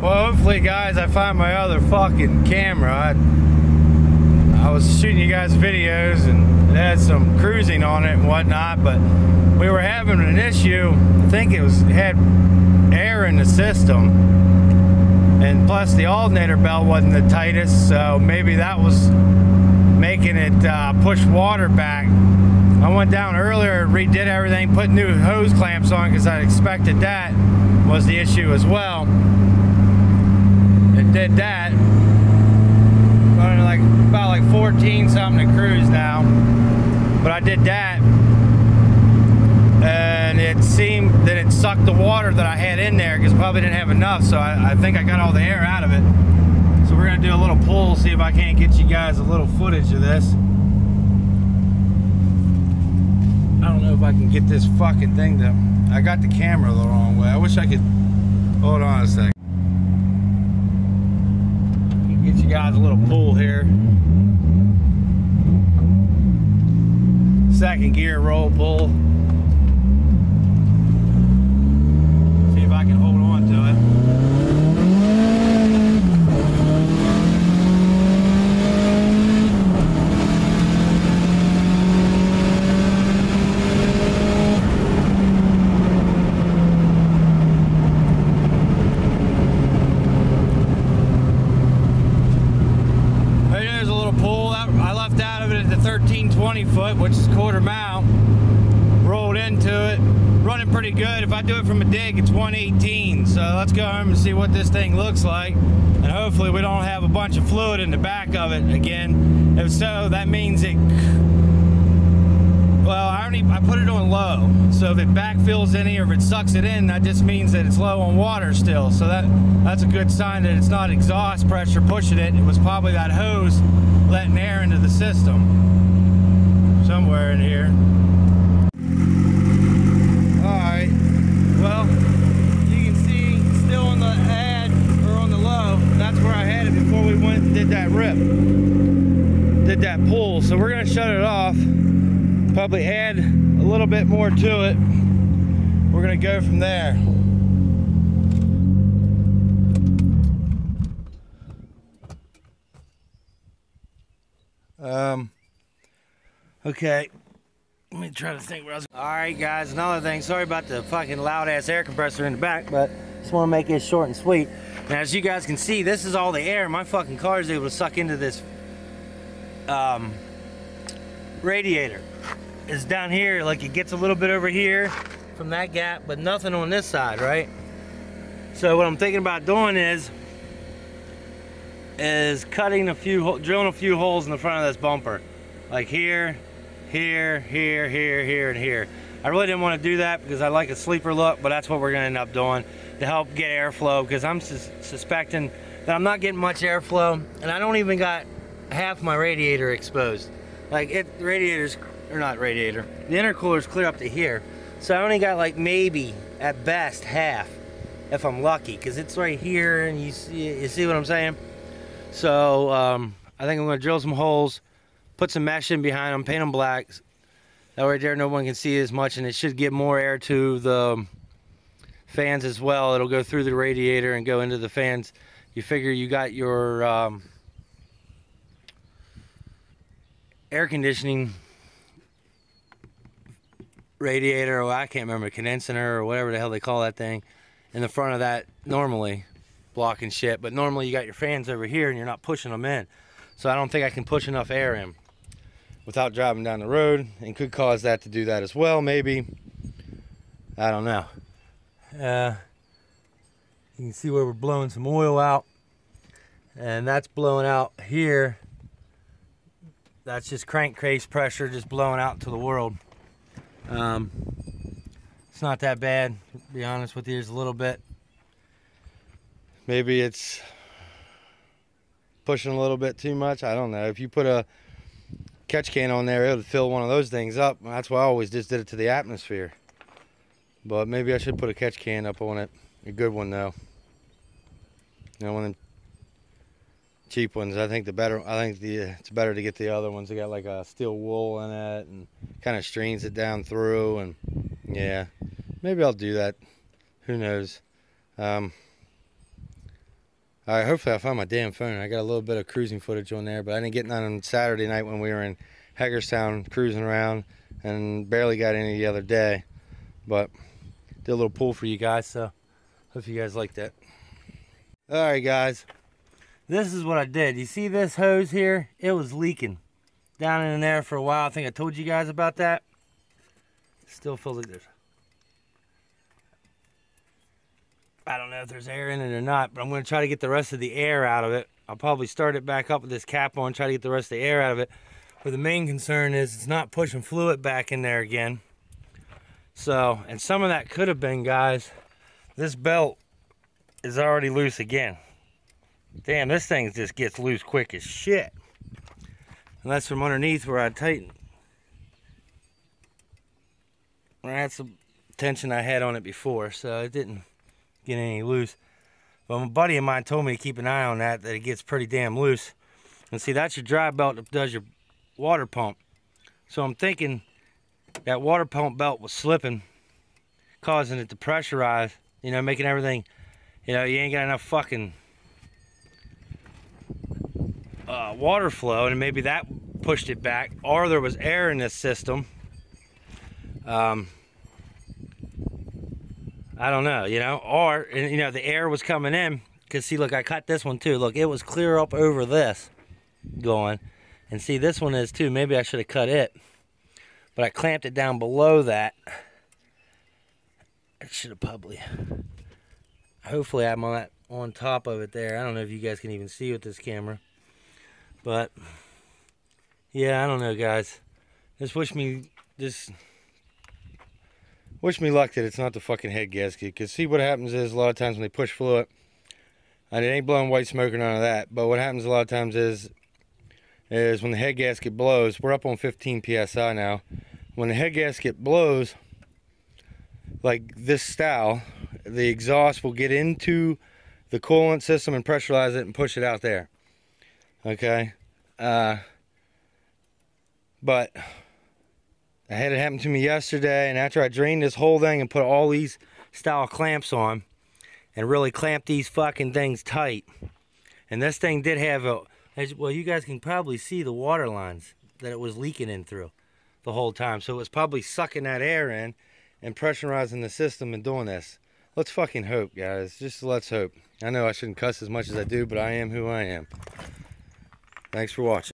Well, hopefully, guys, I find my other fucking camera. I was shooting you guys videos and it had some cruising on it and whatnot, but we were having an issue. I think it had air in the system, and plus the alternator belt wasn't the tightest, so maybe that was making it push water back. I went down earlier, redid everything, put new hose clamps on because I expected that was the issue as well. And did that. Running like about like 14 something to cruise now. But I did that, and it seemed that it sucked the water that I had in there because probably didn't have enough. So I think I got all the air out of it. So we're gonna do a little pull, see if I can't get you guys a little footage of this. I don't know if I can get this fucking thing to... I got the camera the wrong way. I wish I could... Hold on a second. Get you guys a little pull here. Second gear roll pull. See if I can hold on to it. Foot, which is quarter mount, rolled into it, running pretty good. If I do it from a dig, it's 118. So let's go home and see what this thing looks like, and hopefully we don't have a bunch of fluid in the back of it again. If so, that means it... Well, I put it on low, so if it backfills any or if it sucks it in, that just means that it's low on water still. So that's a good sign that it's not exhaust pressure pushing it. It was probably that hose letting air into the system somewhere in here. Alright, well, you can see still on the ad, or on the low, that's where I had it before we went and did that rip, did that pull. So we're going to shut it off, probably add a little bit more to it. We're going to go from there. Okay, let me try to think where I was. Alright guys, another thing, sorry about the fucking loud ass air compressor in the back, but just want to make it short and sweet. Now as you guys can see, this is all the air my fucking car is able to suck into this radiator. It's down here, like it gets a little bit over here from that gap, but nothing on this side, right? So what I'm thinking about doing is cutting a few, drilling a few holes in the front of this bumper, like here, here, here, here, here, and here. I really didn't want to do that because I like a sleeper look, but that's what we're going to end up doing to help get airflow, because I'm suspecting that I'm not getting much airflow, and I don't even got half my radiator exposed. Like the radiators, or not radiator, the intercooler's clear up to here, so I only got like maybe at best half, if I'm lucky, because it's right here, and you see what I'm saying? So I think I'm going to drill some holes, put some mesh in behind them, paint them black. That right there no one can see as much, and it should give more air to the fans as well. It'll go through the radiator and go into the fans. You figure you got your air conditioning radiator, or I can't remember, condenser or whatever the hell they call that thing, in the front of that normally, blocking shit. But normally you got your fans over here and you're not pushing them in. So I don't think I can push enough air in without driving down the road, and could cause that to do that as well, maybe. I don't know. You can see where we're blowing some oil out, and that's blowing out here. That's just crankcase pressure just blowing out to the world. It's not that bad, to be honest with you. It's a little bit. Maybe it's pushing a little bit too much. I don't know. If you put a catch can on there, it would fill one of those things up. That's why I always just did it to the atmosphere. But maybe I should put a catch can up on it. A good one though. You know, one of them cheap ones. I think it's better to get the other ones that got like a steel wool in it and kind of streams it down through. And yeah, maybe I'll do that. Who knows? Alright, hopefully I found my damn phone. I got a little bit of cruising footage on there, but I didn't get none on Saturday night when we were in Hagerstown cruising around, and barely got any the other day. But did a little pull for you guys, so hope you guys like that. Alright guys, this is what I did. You see this hose here? It was leaking down in there for a while. I think I told you guys about that. Still feels like there's, I don't know if there's air in it or not, but I'm going to try to get the rest of the air out of it. I'll probably start it back up with this cap on, try to get the rest of the air out of it. But the main concern is it's not pushing fluid back in there again. So, and some of that could have been, guys, this belt is already loose again. Damn, this thing just gets loose quick as shit. And that's from underneath where I tightened. That's the tension I had on it before, so it didn't get any loose. But a buddy of mine told me to keep an eye on that it gets pretty damn loose. And see, that's your dry belt that does your water pump. So I'm thinking that water pump belt was slipping, causing it to pressurize, you know, making everything, you know, you ain't got enough fucking water flow, and maybe that pushed it back, or there was air in this system. I don't know, you know, or, you know, the air was coming in, because see, look, I cut this one too. Look, it was clear up over this going, and see, this one is too. Maybe I should have cut it, but I clamped it down below that. I should have probably, hopefully I'm on top of it there. I don't know if you guys can even see with this camera, but yeah, I don't know, guys. Just wish me luck that it's not the fucking head gasket. Because see, what happens is a lot of times when they push fluid, and it ain't blowing white smoke or none of that, but what happens a lot of times is when the head gasket blows, we're up on 15 psi now. When the head gasket blows, like this style, the exhaust will get into the coolant system and pressurize it and push it out there. Okay? But I had it happen to me yesterday, and after I drained this whole thing and put all these style clamps on and really clamped these fucking things tight, and this thing did have a, well, you guys can probably see the water lines that it was leaking in through the whole time. So it was probably sucking that air in and pressurizing the system and doing this. Let's fucking hope, guys. Just let's hope. I know I shouldn't cuss as much as I do, but I am who I am. Thanks for watching.